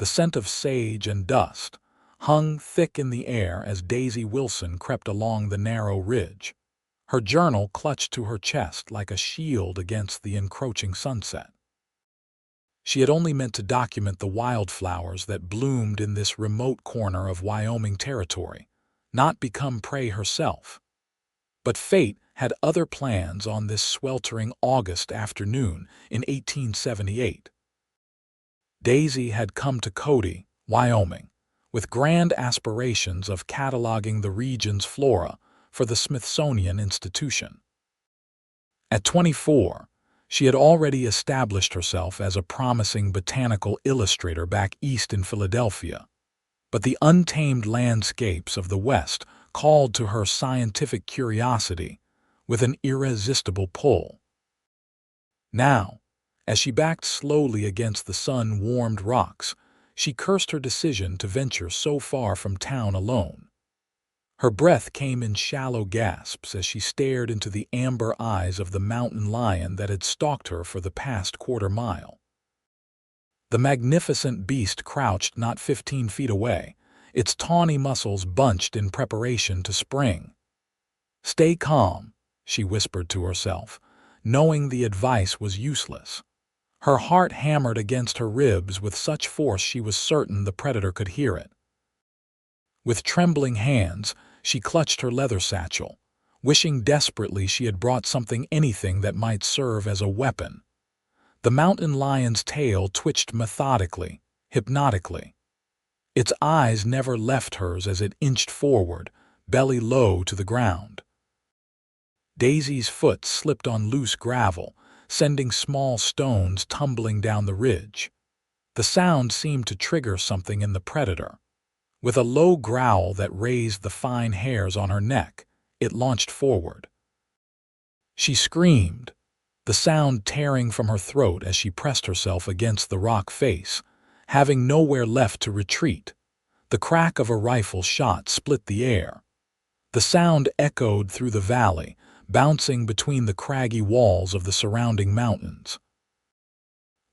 The scent of sage and dust hung thick in the air as Daisy Wilson crept along the narrow ridge, her journal clutched to her chest like a shield against the encroaching sunset. She had only meant to document the wildflowers that bloomed in this remote corner of Wyoming Territory, not become prey herself. But fate had other plans on this sweltering August afternoon in 1878. Daisy had come to Cody, Wyoming, with grand aspirations of cataloging the region's flora for the Smithsonian Institution. At 24, she had already established herself as a promising botanical illustrator back east in Philadelphia, but the untamed landscapes of the West called to her scientific curiosity with an irresistible pull. Now, as she backed slowly against the sun-warmed rocks, she cursed her decision to venture so far from town alone. Her breath came in shallow gasps as she stared into the amber eyes of the mountain lion that had stalked her for the past quarter-mile. The magnificent beast crouched not 15 feet away, its tawny muscles bunched in preparation to spring. "Stay calm," she whispered to herself, knowing the advice was useless. Her heart hammered against her ribs with such force she was certain the predator could hear it. With trembling hands, she clutched her leather satchel, wishing desperately she had brought anything that might serve as a weapon. The mountain lion's tail twitched methodically, hypnotically. Its eyes never left hers as it inched forward, belly low to the ground. Daisy's foot slipped on loose gravel, sending small stones tumbling down the ridge. The sound seemed to trigger something in the predator. With a low growl that raised the fine hairs on her neck, it launched forward. She screamed, the sound tearing from her throat as she pressed herself against the rock face, having nowhere left to retreat. The crack of a rifle shot split the air. The sound echoed through the valley, bouncing between the craggy walls of the surrounding mountains.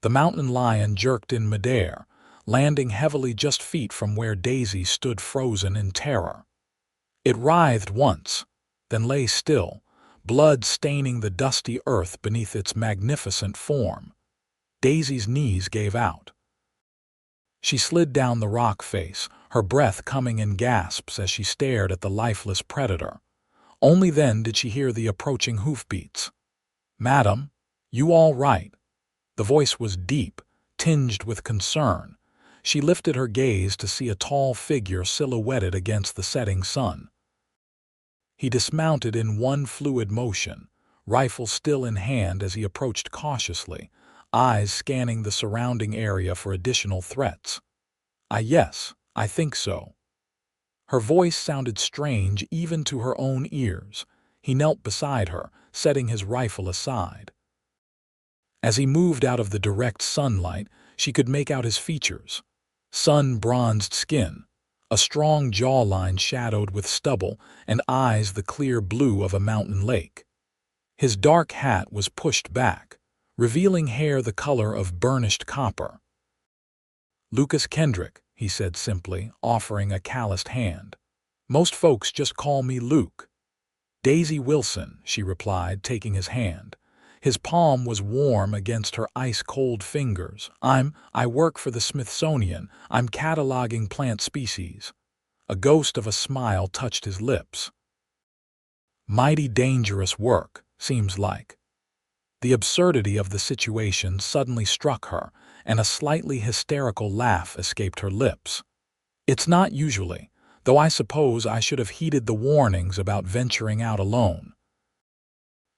The mountain lion jerked in midair, landing heavily just feet from where Daisy stood frozen in terror. It writhed once, then lay still, blood staining the dusty earth beneath its magnificent form. Daisy's knees gave out. She slid down the rock face, her breath coming in gasps as she stared at the lifeless predator. Only then did she hear the approaching hoofbeats. "Madam, you all right?" The voice was deep, tinged with concern. She lifted her gaze to see a tall figure silhouetted against the setting sun. He dismounted in one fluid motion, rifle still in hand as he approached cautiously, eyes scanning the surrounding area for additional threats. Yes, I think so." Her voice sounded strange even to her own ears. He knelt beside her, setting his rifle aside. As he moved out of the direct sunlight, she could make out his features. Sun-bronzed skin, a strong jawline shadowed with stubble, and eyes the clear blue of a mountain lake. His dark hat was pushed back, revealing hair the color of burnished copper. "Lucas Kendrick," he said simply, offering a calloused hand. "Most folks just call me Luke." "Daisy Wilson," she replied, taking his hand. His palm was warm against her ice-cold fingers. I work for the Smithsonian. I'm cataloging plant species." A ghost of a smile touched his lips. "Mighty dangerous work, seems like." The absurdity of the situation suddenly struck her, and a slightly hysterical laugh escaped her lips. "It's not usually, though I suppose I should have heeded the warnings about venturing out alone."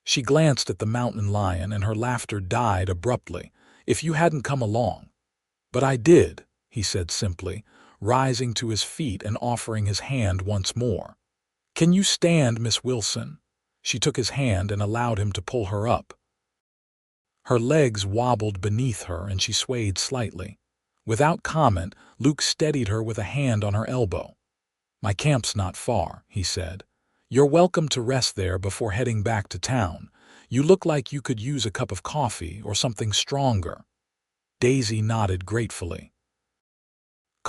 She glanced at the mountain lion and her laughter died abruptly. "If you hadn't come along." "But I did," he said simply, rising to his feet and offering his hand once more. "Can you stand, Miss Wilson?" She took his hand and allowed him to pull her up. Her legs wobbled beneath her and she swayed slightly. Without comment, Luke steadied her with a hand on her elbow. "My camp's not far," he said. "You're welcome to rest there before heading back to town. You look like you could use a cup of coffee or something stronger." Daisy nodded gratefully.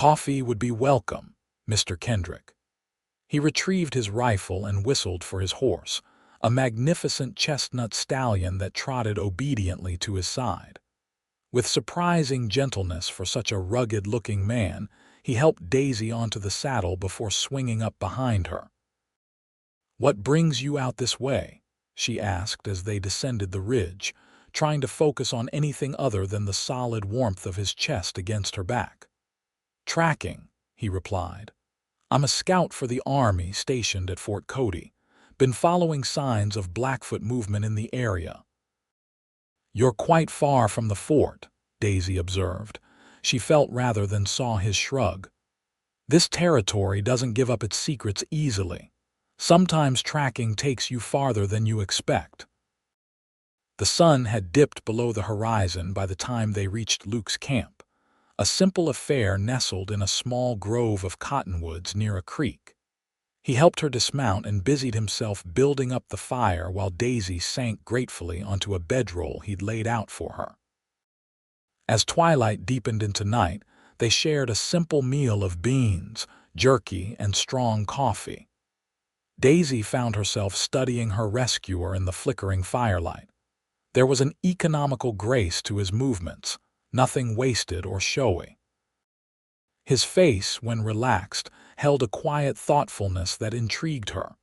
Coffee would be welcome, Mr. Kendrick. He retrieved his rifle and whistled for his horse, a magnificent chestnut stallion that trotted obediently to his side. With surprising gentleness for such a rugged-looking man, he helped Daisy onto the saddle before swinging up behind her. "What brings you out this way?" she asked as they descended the ridge, trying to focus on anything other than the solid warmth of his chest against her back. "Tracking," he replied. "I'm a scout for the Army stationed at Fort Cody. Been following signs of Blackfoot movement in the area." "You're quite far from the fort," Daisy observed. She felt rather than saw his shrug. "This territory doesn't give up its secrets easily. Sometimes tracking takes you farther than you expect." The sun had dipped below the horizon by the time they reached Luke's camp, a simple affair nestled in a small grove of cottonwoods near a creek. He helped her dismount and busied himself building up the fire while Daisy sank gratefully onto a bedroll he'd laid out for her. As twilight deepened into night, they shared a simple meal of beans, jerky, and strong coffee. Daisy found herself studying her rescuer in the flickering firelight. There was an economical grace to his movements, nothing wasted or showy. His face, when relaxed, held a quiet thoughtfulness that intrigued her.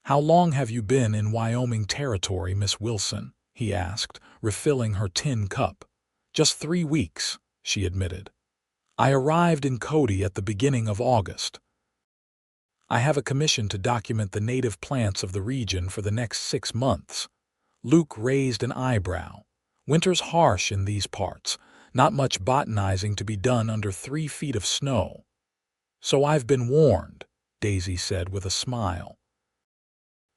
"How long have you been in Wyoming Territory, Miss Wilson?" he asked, refilling her tin cup. "Just 3 weeks," she admitted. "I arrived in Cody at the beginning of August. I have a commission to document the native plants of the region for the next 6 months." Luke raised an eyebrow. "Winter's harsh in these parts. Not much botanizing to be done under 3 feet of snow." "So I've been warned," Daisy said with a smile.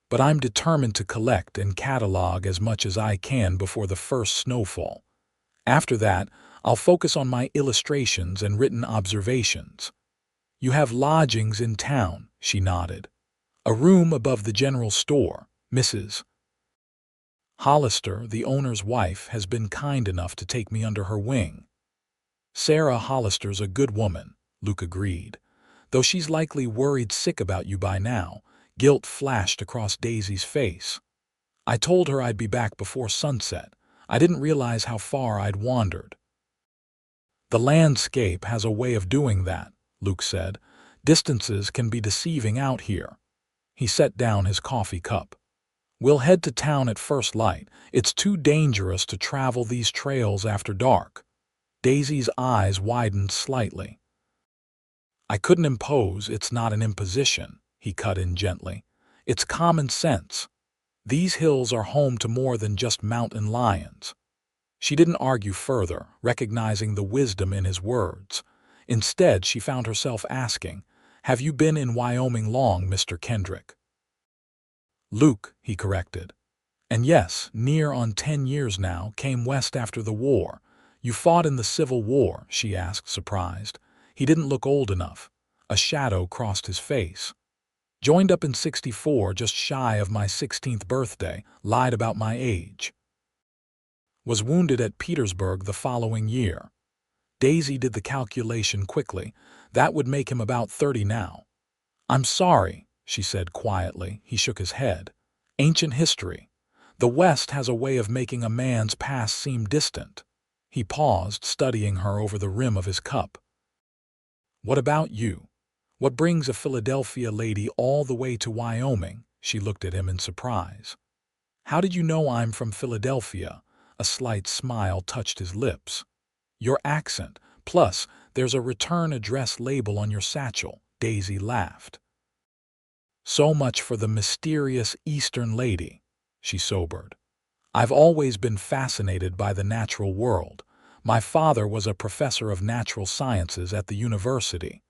"But I'm determined to collect and catalog as much as I can before the first snowfall. After that, I'll focus on my illustrations and written observations." "You have lodgings in town," she nodded. "A room above the general store. Mrs. Hollister, the owner's wife, has been kind enough to take me under her wing." "Sarah Hollister's a good woman," Luke agreed. "Though she's likely worried sick about you by now." Guilt flashed across Daisy's face. "I told her I'd be back before sunset. I didn't realize how far I'd wandered." "The landscape has a way of doing that," Luke said. "Distances can be deceiving out here." He set down his coffee cup. "We'll head to town at first light. It's too dangerous to travel these trails after dark." Daisy's eyes widened slightly. "I couldn't impose. It's not an imposition," he cut in gently. "It's common sense. These hills are home to more than just mountain lions." She didn't argue further, recognizing the wisdom in his words. Instead, she found herself asking, "Have you been in Wyoming long, Mr. Kendrick?" "Luke," he corrected. "And yes, near on 10 years now, came west after the war." "You fought in the Civil War?" she asked, surprised. He didn't look old enough. A shadow crossed his face. "Joined up in '64, just shy of my 16th birthday, lied about my age. Was wounded at Petersburg the following year." Daisy did the calculation quickly. That would make him about 30 now. "I'm sorry," she said quietly. He shook his head. "Ancient history. The West has a way of making a man's past seem distant." He paused, studying her over the rim of his cup. "What about you? What brings a Philadelphia lady all the way to Wyoming?" She looked at him in surprise. "How did you know I'm from Philadelphia?" A slight smile touched his lips. "Your accent. Plus, there's a return address label on your satchel." Daisy laughed. "So much for the mysterious Eastern lady." She sobered. "I've always been fascinated by the natural world. My father was a professor of natural sciences at the university.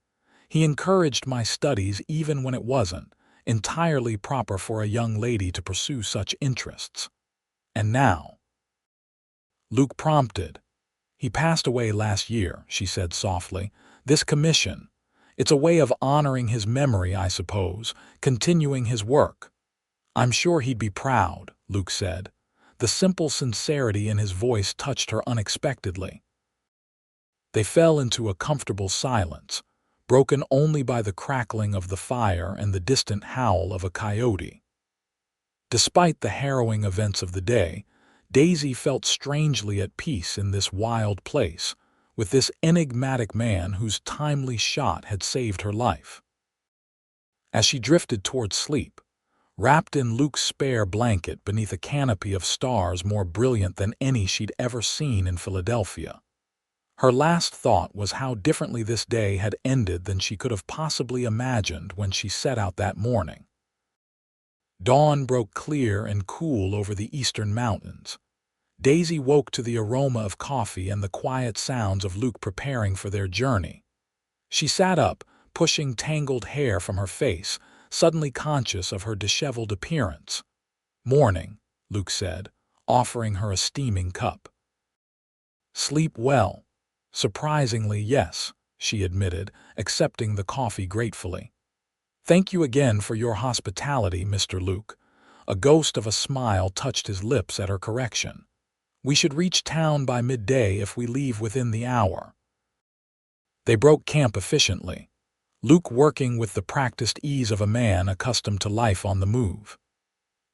He encouraged my studies even when it wasn't entirely proper for a young lady to pursue such interests. And now—" Luke prompted. "He passed away last year," she said softly. "This commission, it's a way of honoring his memory, I suppose, continuing his work." "I'm sure he'd be proud," Luke said. The simple sincerity in his voice touched her unexpectedly. They fell into a comfortable silence, broken only by the crackling of the fire and the distant howl of a coyote. Despite the harrowing events of the day, Daisy felt strangely at peace in this wild place, with this enigmatic man whose timely shot had saved her life. As she drifted toward sleep, wrapped in Luke's spare blanket beneath a canopy of stars more brilliant than any she'd ever seen in Philadelphia, her last thought was how differently this day had ended than she could have possibly imagined when she set out that morning. Dawn broke clear and cool over the eastern mountains. Daisy woke to the aroma of coffee and the quiet sounds of Luke preparing for their journey. She sat up, pushing tangled hair from her face, suddenly conscious of her disheveled appearance. "Morning," Luke said, offering her a steaming cup. "Sleep well." "Surprisingly, yes," she admitted, accepting the coffee gratefully. "Thank you again for your hospitality, Mr. Luke." A ghost of a smile touched his lips at her correction. "We should reach town by midday if we leave within the hour." They broke camp efficiently, Luke working with the practiced ease of a man accustomed to life on the move.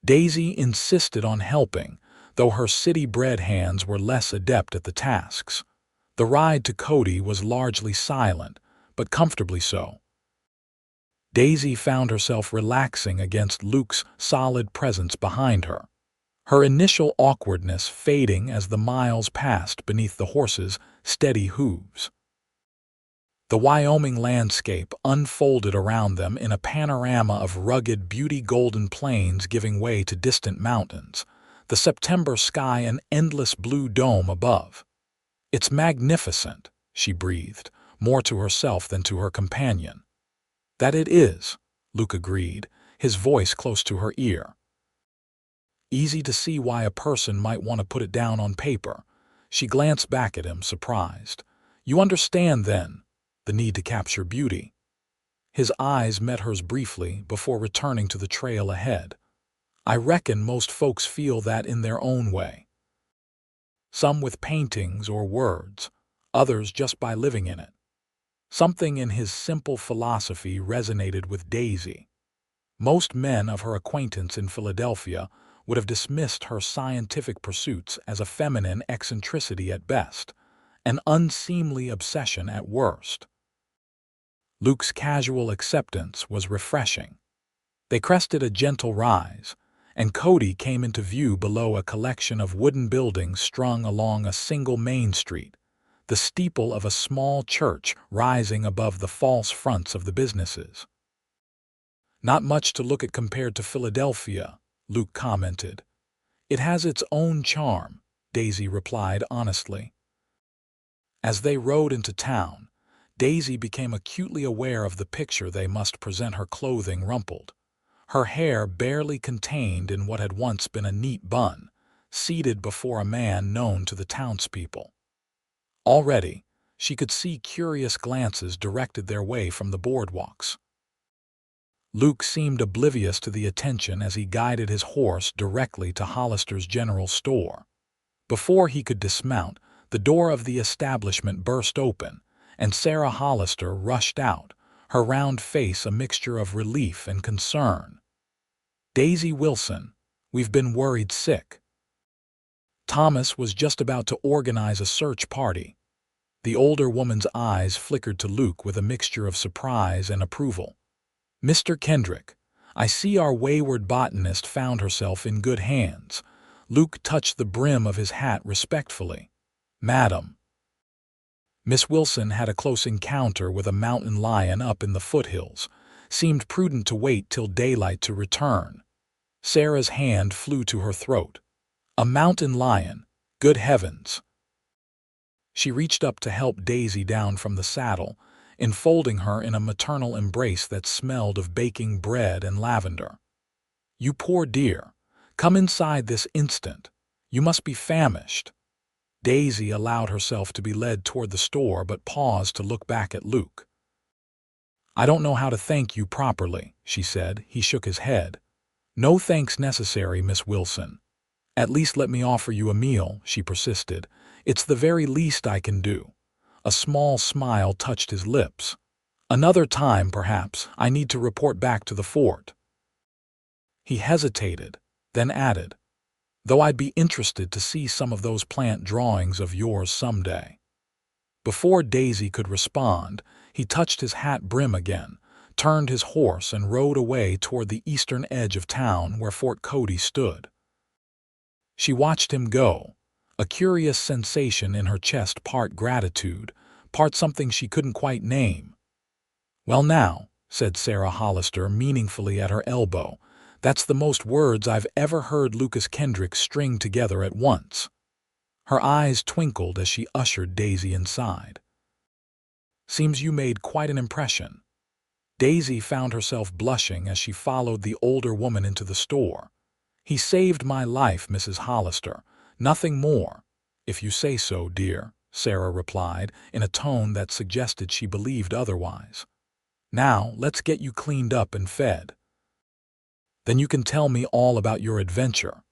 Daisy insisted on helping, though her city-bred hands were less adept at the tasks. The ride to Cody was largely silent, but comfortably so. Daisy found herself relaxing against Luke's solid presence behind her, her initial awkwardness fading as the miles passed beneath the horses' steady hooves. The Wyoming landscape unfolded around them in a panorama of rugged, beauty-golden plains giving way to distant mountains, the September sky an endless blue dome above. "It's magnificent," she breathed, more to herself than to her companion. "That it is," Luke agreed, his voice close to her ear. Easy to see why a person might want to put it down on paper. She glanced back at him, surprised. "You understand, then, the need to capture beauty?" His eyes met hers briefly before returning to the trail ahead. "I reckon most folks feel that in their own way. Some with paintings or words, others just by living in it." Something in his simple philosophy resonated with Daisy. Most men of her acquaintance in Philadelphia would have dismissed her scientific pursuits as a feminine eccentricity at best, an unseemly obsession at worst. Luke's casual acceptance was refreshing. They crested a gentle rise, and Cody came into view below a collection of wooden buildings strung along a single main street, the steeple of a small church rising above the false fronts of the businesses. "Not much to look at compared to Philadelphia," Luke commented. "It has its own charm," Daisy replied honestly. As they rode into town, Daisy became acutely aware of the picture they must present, her clothing rumpled, her hair barely contained in what had once been a neat bun, seated before a man known to the townspeople. Already, she could see curious glances directed their way from the boardwalks. Luke seemed oblivious to the attention as he guided his horse directly to Hollister's general store. Before he could dismount, the door of the establishment burst open, and Sarah Hollister rushed out, her round face a mixture of relief and concern. "Daisy Wilson, we've been worried sick." Thomas was just about to organize a search party. The older woman's eyes flickered to Luke with a mixture of surprise and approval. "Mr. Kendrick, I see our wayward botanist found herself in good hands." Luke touched the brim of his hat respectfully. "Madam." Miss Wilson had a close encounter with a mountain lion up in the foothills. Seemed prudent to wait till daylight to return. Sarah's hand flew to her throat. "A mountain lion? Good heavens!" She reached up to help Daisy down from the saddle, enfolding her in a maternal embrace that smelled of baking bread and lavender. "You poor dear, come inside this instant. You must be famished." Daisy allowed herself to be led toward the store but paused to look back at Luke. "I don't know how to thank you properly," she said. He shook his head. "No thanks necessary, Miss Wilson." "At least let me offer you a meal," she persisted. "It's the very least I can do." A small smile touched his lips. "Another time, perhaps, I need to report back to the fort." He hesitated, then added, "Though I'd be interested to see some of those plant drawings of yours someday." Before Daisy could respond, he touched his hat brim again, turned his horse and rode away toward the eastern edge of town where Fort Cody stood. She watched him go, a curious sensation in her chest, part gratitude, part something she couldn't quite name. "Well now," said Sarah Hollister meaningfully at her elbow, "that's the most words I've ever heard Lucas Kendrick string together at once." Her eyes twinkled as she ushered Daisy inside. "Seems you made quite an impression." Daisy found herself blushing as she followed the older woman into the store. "He saved my life, Mrs. Hollister. Nothing more." "If you say so, dear," Sarah replied in a tone that suggested she believed otherwise. "Now, let's get you cleaned up and fed. Then you can tell me all about your adventure.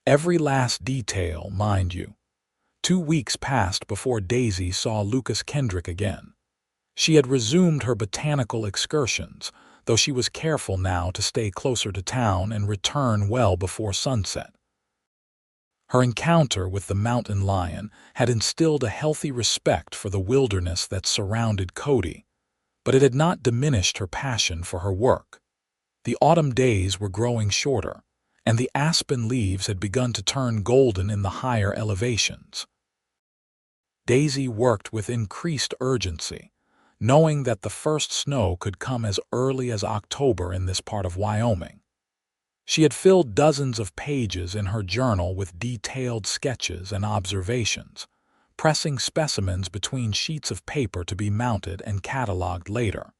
Every last detail, mind you." 2 weeks passed before Daisy saw Lucas Kendrick again. She had resumed her botanical excursions, though she was careful now to stay closer to town and return well before sunset. Her encounter with the mountain lion had instilled a healthy respect for the wilderness that surrounded Cody, but it had not diminished her passion for her work. The autumn days were growing shorter, and the aspen leaves had begun to turn golden in the higher elevations. Daisy worked with increased urgency, knowing that the first snow could come as early as October in this part of Wyoming. She had filled dozens of pages in her journal with detailed sketches and observations, pressing specimens between sheets of paper to be mounted and cataloged later.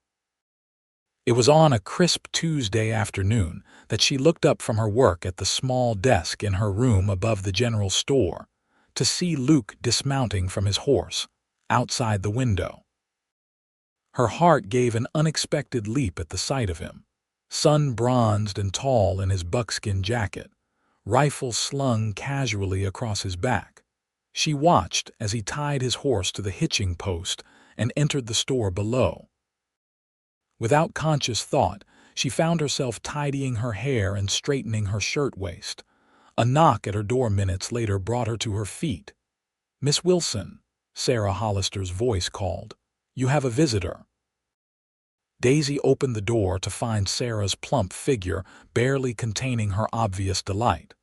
It was on a crisp Tuesday afternoon that she looked up from her work at the small desk in her room above the general store to see Luke dismounting from his horse outside the window. Her heart gave an unexpected leap at the sight of him, sun-bronzed and tall in his buckskin jacket, rifle slung casually across his back. She watched as he tied his horse to the hitching post and entered the store below. Without conscious thought, she found herself tidying her hair and straightening her shirtwaist. A knock at her door minutes later brought her to her feet. "Miss Wilson," Sarah Hollister's voice called. "You have a visitor." Daisy opened the door to find Sarah's plump figure barely containing her obvious delight.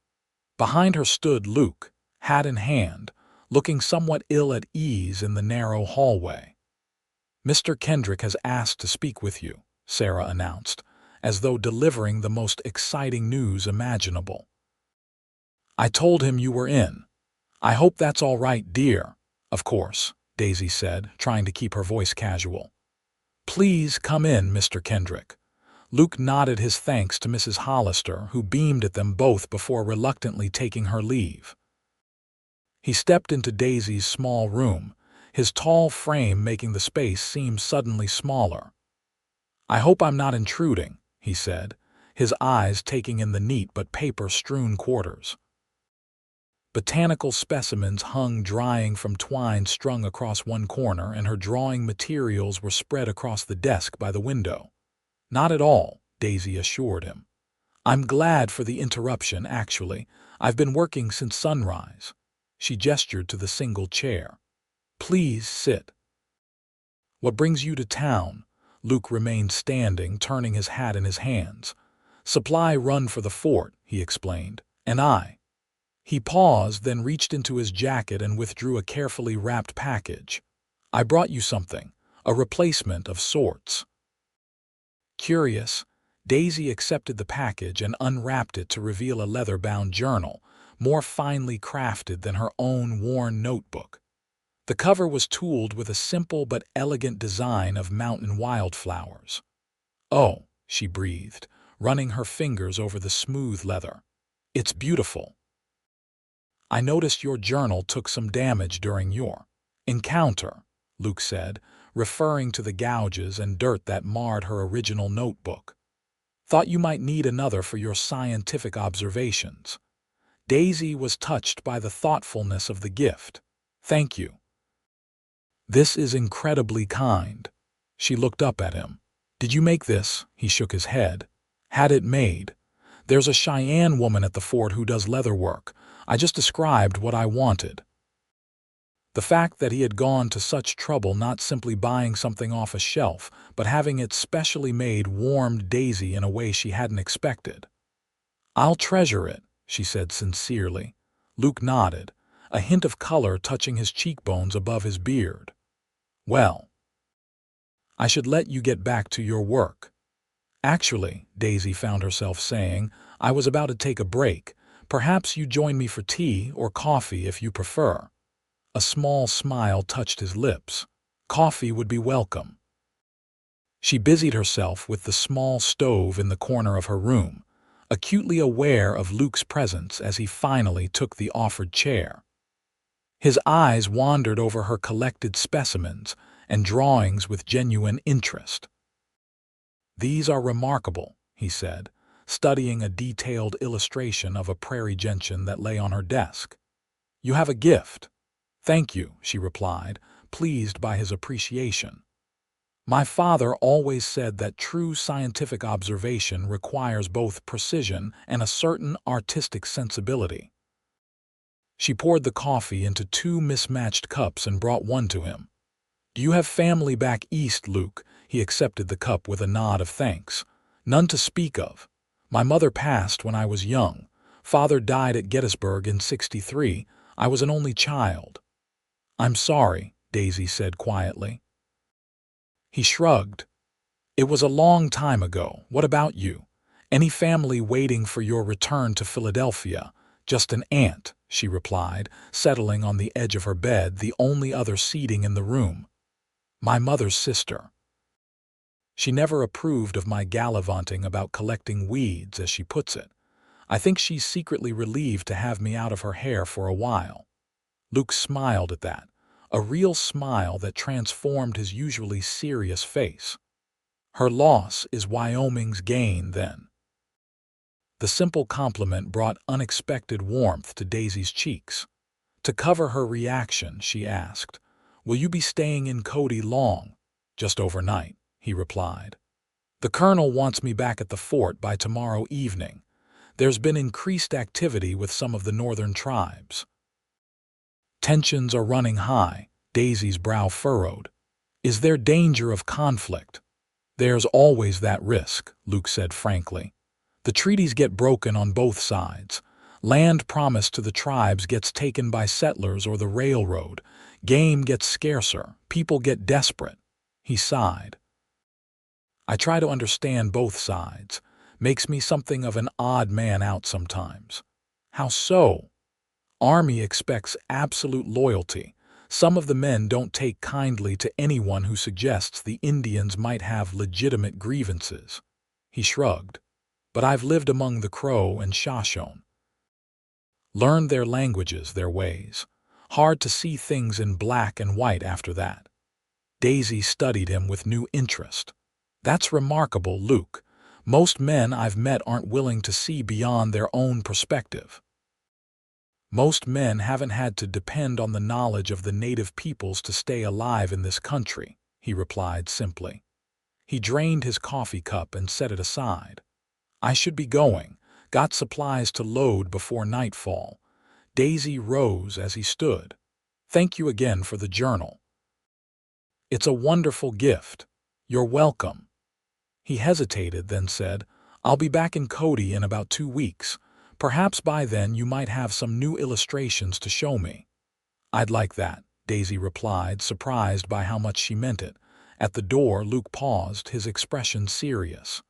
Behind her stood Luke, hat in hand, looking somewhat ill at ease in the narrow hallway. "Mr. Kendrick has asked to speak with you," Sarah announced, as though delivering the most exciting news imaginable. "I told him you were in. I hope that's all right, dear." "Of course," Daisy said, trying to keep her voice casual. "Please come in, Mr. Kendrick." Luke nodded his thanks to Mrs. Hollister, who beamed at them both before reluctantly taking her leave. He stepped into Daisy's small room, his tall frame making the space seem suddenly smaller. "I hope I'm not intruding," he said, his eyes taking in the neat but paper-strewn quarters. Botanical specimens hung drying from twine strung across one corner, and her drawing materials were spread across the desk by the window. "Not at all," Daisy assured him. "I'm glad for the interruption, actually. I've been working since sunrise." She gestured to the single chair. "Please sit." "What brings you to town?" Luke remained standing, turning his hat in his hands. "Supply run for the fort," he explained, "and I—" He paused, then reached into his jacket and withdrew a carefully wrapped package. "I brought you something, a replacement of sorts." Curious, Daisy accepted the package and unwrapped it to reveal a leather-bound journal, more finely crafted than her own worn notebook. The cover was tooled with a simple but elegant design of mountain wildflowers. "Oh," she breathed, running her fingers over the smooth leather. "It's beautiful." "I noticed your journal took some damage during your encounter," Luke said, referring to the gouges and dirt that marred her original notebook. "Thought you might need another for your scientific observations." Daisy was touched by the thoughtfulness of the gift. "Thank you." "This is incredibly kind." She looked up at him. "Did you make this?" He shook his head. "Had it made. There's a Cheyenne woman at the fort who does leather work. I just described what I wanted." The fact that he had gone to such trouble not simply buying something off a shelf, but having it specially made warmed Daisy in a way she hadn't expected. "I'll treasure it," she said sincerely. Luke nodded, a hint of color touching his cheekbones above his beard. "Well, I should let you get back to your work." "Actually," Daisy found herself saying, "I was about to take a break. Perhaps you join me for tea or coffee if you prefer." A small smile touched his lips. Coffee would be welcome. She busied herself with the small stove in the corner of her room, acutely aware of Luke's presence as he finally took the offered chair. His eyes wandered over her collected specimens and drawings with genuine interest. "These are remarkable," he said, studying a detailed illustration of a prairie gentian that lay on her desk. "You have a gift." "Thank you," she replied, pleased by his appreciation. "My father always said that true scientific observation requires both precision and a certain artistic sensibility." She poured the coffee into two mismatched cups and brought one to him. "Do you have family back east, Luke?" He accepted the cup with a nod of thanks. "None to speak of. My mother passed when I was young. Father died at Gettysburg in '63. I was an only child." "I'm sorry," Daisy said quietly. He shrugged. "It was a long time ago. What about you? Any family waiting for your return to Philadelphia?" "Just an aunt," she replied, settling on the edge of her bed, the only other seating in the room. "My mother's sister. She never approved of my gallivanting about collecting weeds, as she puts it. I think she's secretly relieved to have me out of her hair for a while." Luke smiled at that, a real smile that transformed his usually serious face. "Her loss is Wyoming's gain, then." The simple compliment brought unexpected warmth to Daisy's cheeks. To cover her reaction, she asked, "Will you be staying in Cody long?" "Just overnight," he replied. "The colonel wants me back at the fort by tomorrow evening. There's been increased activity with some of the northern tribes." "Tensions are running high," Daisy's brow furrowed. "Is there danger of conflict?" "There's always that risk," Luke said frankly. "The treaties get broken on both sides. Land promised to the tribes gets taken by settlers or the railroad. Game gets scarcer. People get desperate." He sighed. "I try to understand both sides. Makes me something of an odd man out sometimes." "How so?" "Army expects absolute loyalty. Some of the men don't take kindly to anyone who suggests the Indians might have legitimate grievances." He shrugged. "But I've lived among the Crow and Shoshone. Learned their languages, their ways. Hard to see things in black and white after that." Daisy studied him with new interest. "That's remarkable, Luke. Most men I've met aren't willing to see beyond their own perspective." "Most men haven't had to depend on the knowledge of the native peoples to stay alive in this country," he replied simply. He drained his coffee cup and set it aside. "I should be going. Got supplies to load before nightfall." Daisy rose as he stood. "Thank you again for the journal." "It's a wonderful gift." "You're welcome." He hesitated, then said, "I'll be back in Cody in about 2 weeks. Perhaps by then you might have some new illustrations to show me." "I'd like that," Daisy replied, surprised by how much she meant it. At the door, Luke paused, his expression serious.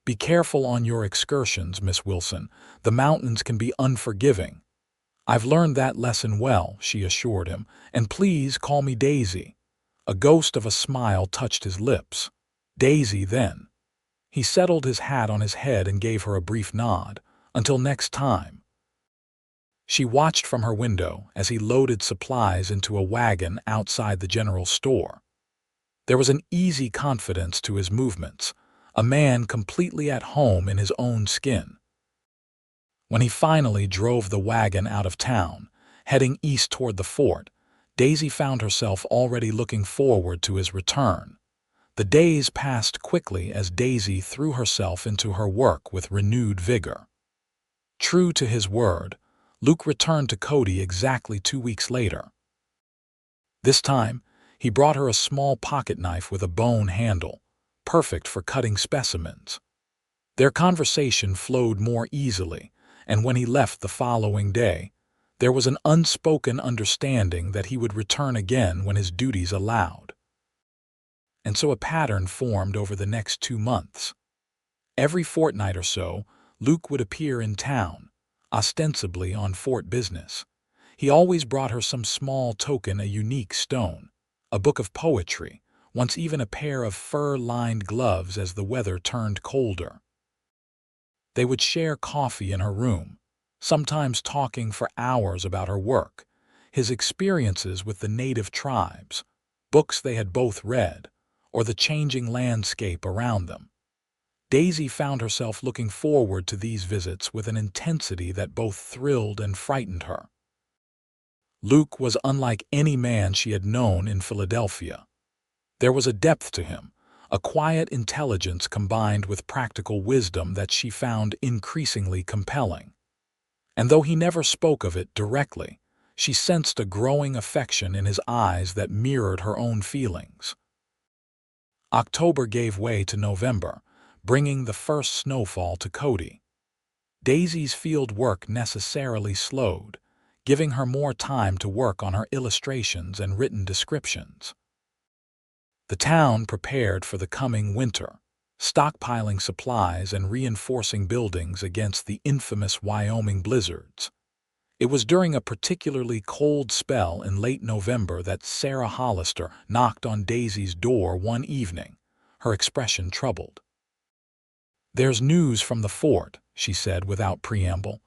"Be careful on your excursions, Miss Wilson. The mountains can be unforgiving." "I've learned that lesson well," she assured him, "and please call me Daisy." A ghost of a smile touched his lips. "Daisy, then." He settled his hat on his head and gave her a brief nod. "Until next time." She watched from her window as he loaded supplies into a wagon outside the general store. There was an easy confidence to his movements, a man completely at home in his own skin. When he finally drove the wagon out of town, heading east toward the fort, Daisy found herself already looking forward to his return. The days passed quickly as Daisy threw herself into her work with renewed vigor. True to his word, Luke returned to Cody exactly 2 weeks later. This time, he brought her a small pocket knife with a bone handle, perfect for cutting specimens. Their conversation flowed more easily, and when he left the following day, there was an unspoken understanding that he would return again when his duties allowed. And so a pattern formed over the next 2 months. Every fortnight or so, Luke would appear in town, ostensibly on fort business. He always brought her some small token, a unique stone, a book of poetry, once even a pair of fur-lined gloves as the weather turned colder. They would share coffee in her room, sometimes talking for hours about her work, his experiences with the native tribes, books they had both read, or the changing landscape around them. Daisy found herself looking forward to these visits with an intensity that both thrilled and frightened her. Luke was unlike any man she had known in Philadelphia. There was a depth to him, a quiet intelligence combined with practical wisdom that she found increasingly compelling. And though he never spoke of it directly, she sensed a growing affection in his eyes that mirrored her own feelings. October gave way to November, bringing the first snowfall to Cody. Daisy's field work necessarily slowed, giving her more time to work on her illustrations and written descriptions. The town prepared for the coming winter, stockpiling supplies and reinforcing buildings against the infamous Wyoming blizzards. It was during a particularly cold spell in late November that Sarah Hollister knocked on Daisy's door one evening, her expression troubled. "There's news from the fort," she said without preamble.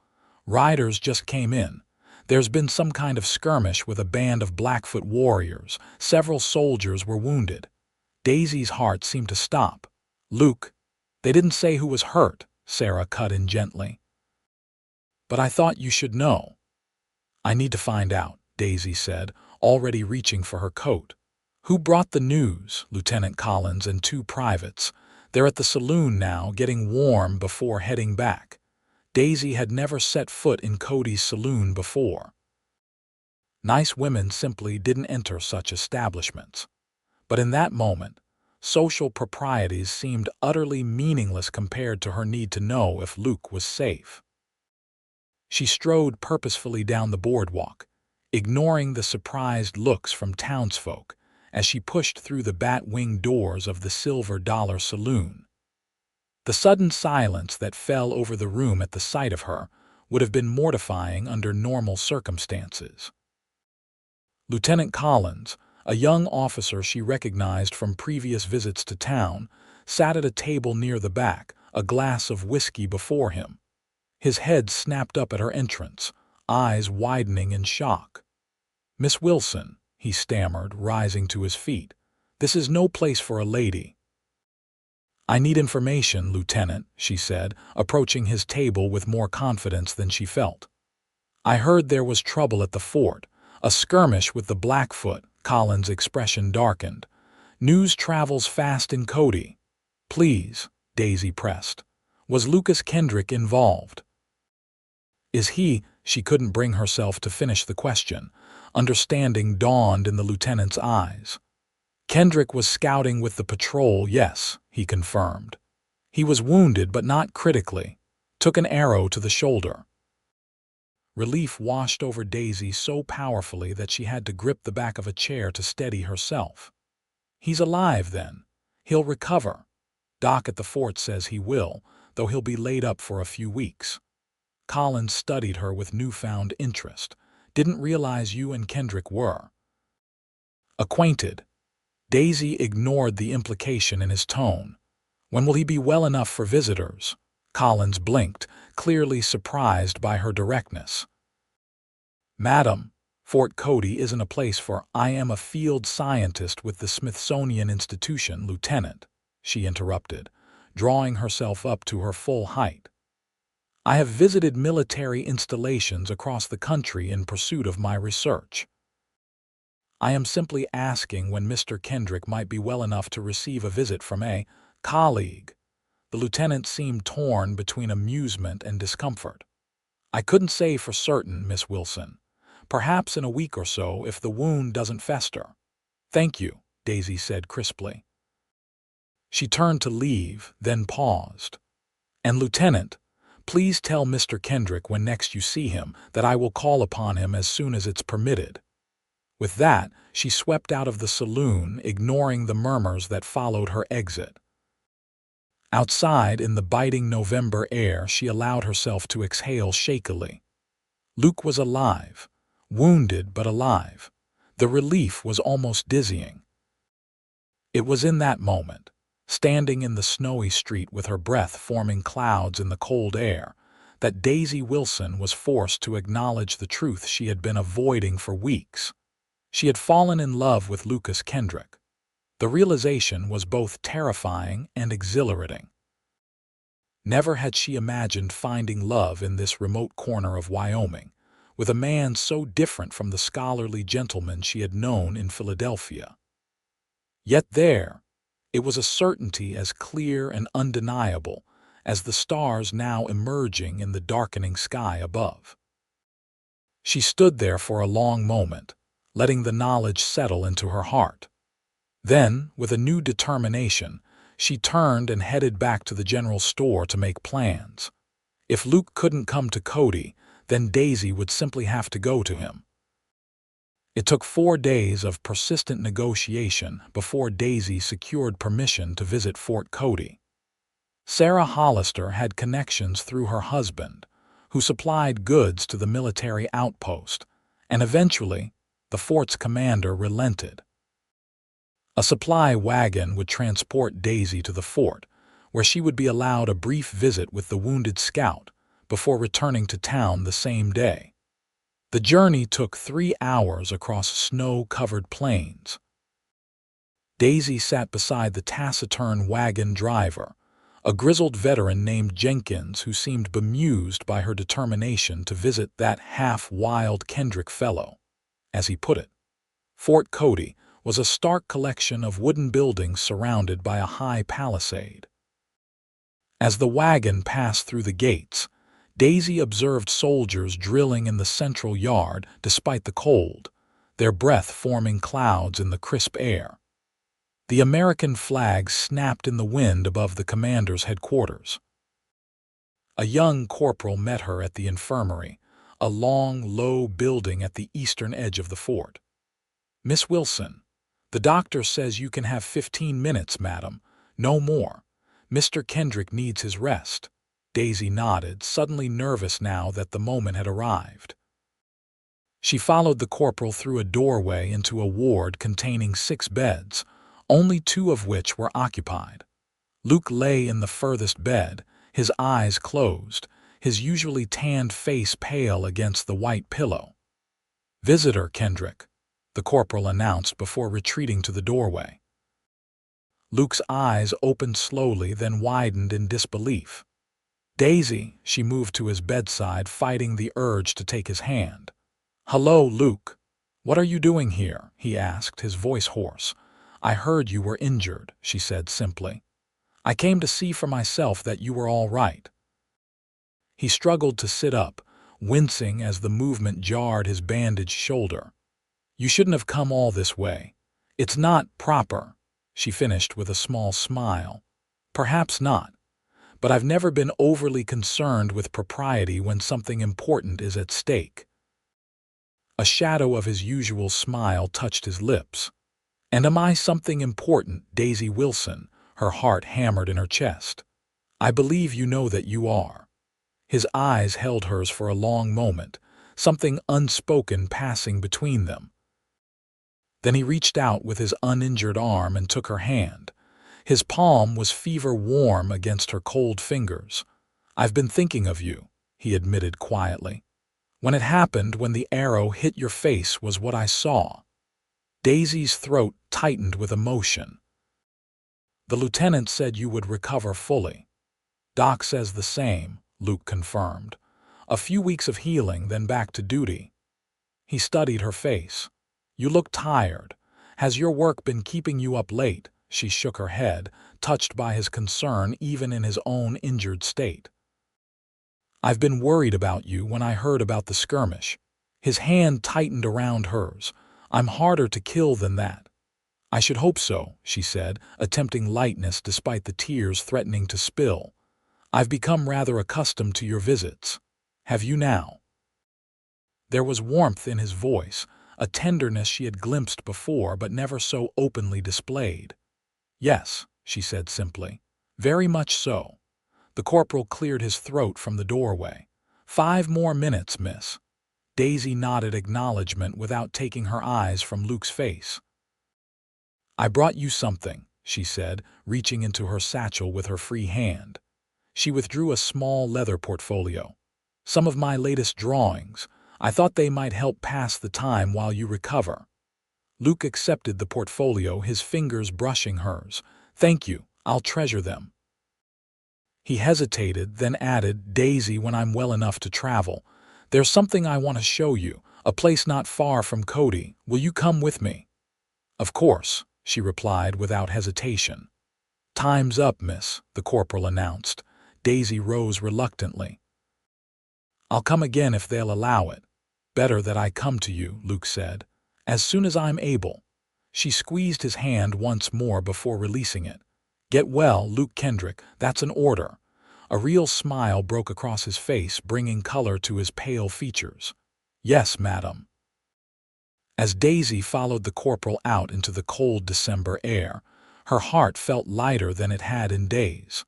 "Riders just came in. There's been some kind of skirmish with a band of Blackfoot warriors. Several soldiers were wounded." Daisy's heart seemed to stop. "Luke, they didn't say who was hurt," Sarah cut in gently. "But I thought you should know." "I need to find out," Daisy said, already reaching for her coat. "Who brought the news?" "Lieutenant Collins and 2 privates. They're at the saloon now, getting warm before heading back." Daisy had never set foot in Cody's saloon before. Nice women simply didn't enter such establishments. But in that moment, social proprieties seemed utterly meaningless compared to her need to know if Luke was safe. She strode purposefully down the boardwalk, ignoring the surprised looks from townsfolk as she pushed through the bat-wing doors of the Silver Dollar Saloon. The sudden silence that fell over the room at the sight of her would have been mortifying under normal circumstances. Lieutenant Collins, a young officer she recognized from previous visits to town, sat at a table near the back, a glass of whiskey before him. His head snapped up at her entrance, eyes widening in shock. "Miss Wilson," he stammered, rising to his feet, "this is no place for a lady." "I need information, Lieutenant," she said, approaching his table with more confidence than she felt. "I heard there was trouble at the fort, a skirmish with the Blackfoot." Collins' expression darkened. "News travels fast in Cody." "Please," Daisy pressed. "Was Lucas Kendrick involved?" "Is he?" She couldn't bring herself to finish the question. Understanding dawned in the lieutenant's eyes. "Kendrick was scouting with the patrol, yes," he confirmed. "He was wounded but not critically. Took an arrow to the shoulder." Relief washed over Daisy so powerfully that she had to grip the back of a chair to steady herself. "He's alive, then. He'll recover. Doc at the fort says he will, though he'll be laid up for a few weeks." Collins studied her with newfound interest. "Didn't realize you and Kendrick were acquainted." Daisy ignored the implication in his tone. "When will he be well enough for visitors?" Collins blinked, clearly surprised by her directness. "Madam, Fort Cody isn't a place for—" "I am a field scientist with the Smithsonian Institution, Lieutenant," she interrupted, drawing herself up to her full height. "I have visited military installations across the country in pursuit of my research." I am simply asking when Mr. Kendrick might be well enough to receive a visit from a colleague." The lieutenant seemed torn between amusement and discomfort. "I couldn't say for certain, Miss Wilson. Perhaps in a week or so if the wound doesn't fester." "Thank you," Daisy said crisply. She turned to leave, then paused. "And Lieutenant, please tell Mr. Kendrick when next you see him that I will call upon him as soon as it's permitted." With that, she swept out of the saloon, ignoring the murmurs that followed her exit. Outside, in the biting November air, she allowed herself to exhale shakily. Luke was alive, wounded but alive. The relief was almost dizzying. It was in that moment, standing in the snowy street with her breath forming clouds in the cold air, that Daisy Wilson was forced to acknowledge the truth she had been avoiding for weeks. She had fallen in love with Lucas Kendrick. The realization was both terrifying and exhilarating. Never had she imagined finding love in this remote corner of Wyoming, with a man so different from the scholarly gentleman she had known in Philadelphia. Yet there, it was a certainty as clear and undeniable as the stars now emerging in the darkening sky above. She stood there for a long moment, letting the knowledge settle into her heart. Then, with a new determination, she turned and headed back to the general store to make plans. If Luke couldn't come to Cody, then Daisy would simply have to go to him. It took 4 days of persistent negotiation before Daisy secured permission to visit Fort Cody. Sarah Hollister had connections through her husband, who supplied goods to the military outpost, and eventually, the fort's commander relented. A supply wagon would transport Daisy to the fort, where she would be allowed a brief visit with the wounded scout before returning to town the same day. The journey took 3 hours across snow-covered plains. Daisy sat beside the taciturn wagon driver, a grizzled veteran named Jenkins who seemed bemused by her determination to visit that half-wild Kendrick fellow. As he put it, Fort Cody was a stark collection of wooden buildings surrounded by a high palisade. As the wagon passed through the gates, Daisy observed soldiers drilling in the central yard despite the cold, their breath forming clouds in the crisp air. The American flag snapped in the wind above the commander's headquarters. A young corporal met her at the infirmary, a long, low building at the eastern edge of the fort. "Miss Wilson, the doctor says you can have 15 minutes, madam, no more. Mr. Kendrick needs his rest." Daisy nodded, suddenly nervous now that the moment had arrived. She followed the corporal through a doorway into a ward containing 6 beds, only 2 of which were occupied. Luke lay in the furthest bed, his eyes closed, his usually tanned face pale against the white pillow. "Visitor Kendrick," the corporal announced before retreating to the doorway. Luke's eyes opened slowly, then widened in disbelief. "Daisy," she moved to his bedside, fighting the urge to take his hand. "Hello, Luke. What are you doing here?" he asked, his voice hoarse. "I heard you were injured," she said simply. "I came to see for myself that you were all right." He struggled to sit up, wincing as the movement jarred his bandaged shoulder. "You shouldn't have come all this way. It's not proper," she finished with a small smile. "Perhaps not. But I've never been overly concerned with propriety when something important is at stake." A shadow of his usual smile touched his lips. "And am I something important, Daisy Wilson?" Her heart hammered in her chest. "I believe you know that you are." His eyes held hers for a long moment, something unspoken passing between them. Then he reached out with his uninjured arm and took her hand. His palm was fever-warm against her cold fingers. "I've been thinking of you," he admitted quietly. "When it happened, when the arrow hit your face, was what I saw." Daisy's throat tightened with emotion. "The lieutenant said you would recover fully." "Doc says the same," Luke confirmed. "A few weeks of healing, then back to duty." He studied her face. You look tired. Has your work been keeping you up late?" She shook her head, touched by his concern even in his own injured state. "I've been worried about you when I heard about the skirmish." His hand tightened around hers. "I'm harder to kill than that." "I should hope so," she said, attempting lightness despite the tears threatening to spill. "I've become rather accustomed to your visits. Have you now?" There was warmth in his voice, a tenderness she had glimpsed before but never so openly displayed. "Yes," she said simply. "Very much so." The corporal cleared his throat from the doorway. "5 more minutes, miss." Daisy nodded acknowledgement without taking her eyes from Luke's face. "I brought you something," she said, reaching into her satchel with her free hand. She withdrew a small leather portfolio. "Some of my latest drawings. I thought they might help pass the time while you recover." Luke accepted the portfolio, his fingers brushing hers. "Thank you, I'll treasure them." He hesitated, then added, "Daisy, when I'm well enough to travel, there's something I want to show you, a place not far from Cody. Will you come with me?" "Of course," she replied without hesitation. "Time's up, miss," the corporal announced. Daisy rose reluctantly. "I'll come again if they'll allow it." "Better that I come to you," Luke said. "As soon as I'm able." She squeezed his hand once more before releasing it. "Get well, Luke Kendrick, that's an order." A real smile broke across his face, bringing color to his pale features. "Yes, madam." As Daisy followed the corporal out into the cold December air, her heart felt lighter than it had in days.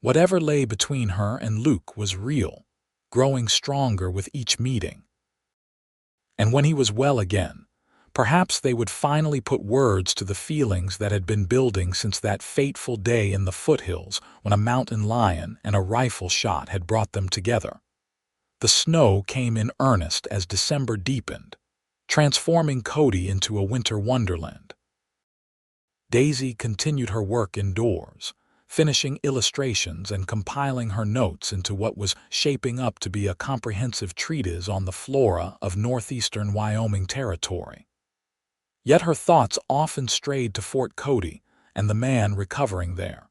Whatever lay between her and Luke was real, growing stronger with each meeting. And when he was well again, perhaps they would finally put words to the feelings that had been building since that fateful day in the foothills when a mountain lion and a rifle shot had brought them together. The snow came in earnest as December deepened, transforming Cody into a winter wonderland. Daisy continued her work indoors, finishing illustrations and compiling her notes into what was shaping up to be a comprehensive treatise on the flora of northeastern Wyoming Territory. Yet her thoughts often strayed to Fort Cody and the man recovering there.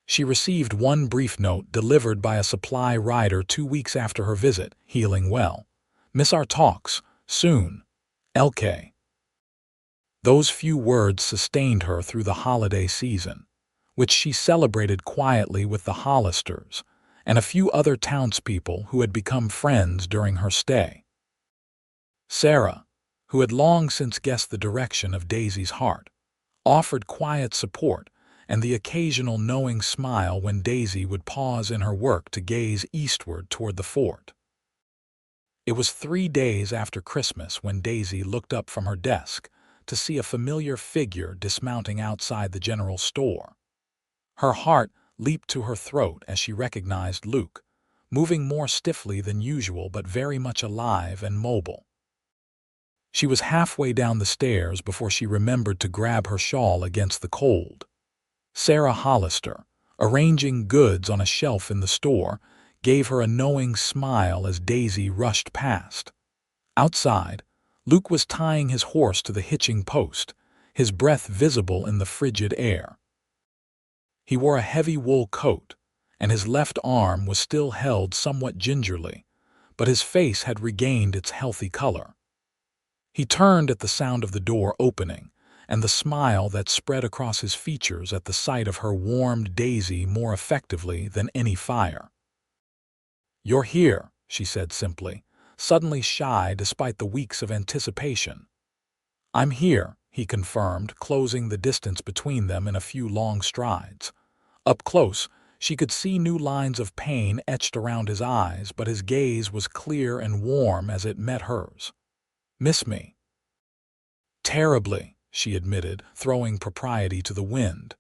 She received one brief note delivered by a supply rider 2 weeks after her visit, healing well. "Miss our talks, soon. LK." Those few words sustained her through the holiday season, which she celebrated quietly with the Hollisters and a few other townspeople who had become friends during her stay. Sarah, who had long since guessed the direction of Daisy's heart, offered quiet support and the occasional knowing smile when Daisy would pause in her work to gaze eastward toward the fort. It was 3 days after Christmas when Daisy looked up from her desk to see a familiar figure dismounting outside the general store. Her heart leaped to her throat as she recognized Luke, moving more stiffly than usual but very much alive and mobile. She was halfway down the stairs before she remembered to grab her shawl against the cold. Sarah Hollister, arranging goods on a shelf in the store, gave her a knowing smile as Daisy rushed past. Outside, Luke was tying his horse to the hitching post, his breath visible in the frigid air. He wore a heavy wool coat, and his left arm was still held somewhat gingerly, but his face had regained its healthy color. He turned at the sound of the door opening, and the smile that spread across his features at the sight of her warmed Daisy more effectively than any fire. "You're here," she said simply, suddenly shy despite the weeks of anticipation. "I'm here," he confirmed, closing the distance between them in a few long strides. Up close, she could see new lines of pain etched around his eyes, but his gaze was clear and warm as it met hers. "Miss me?" "Terribly," she admitted, throwing propriety to the wind.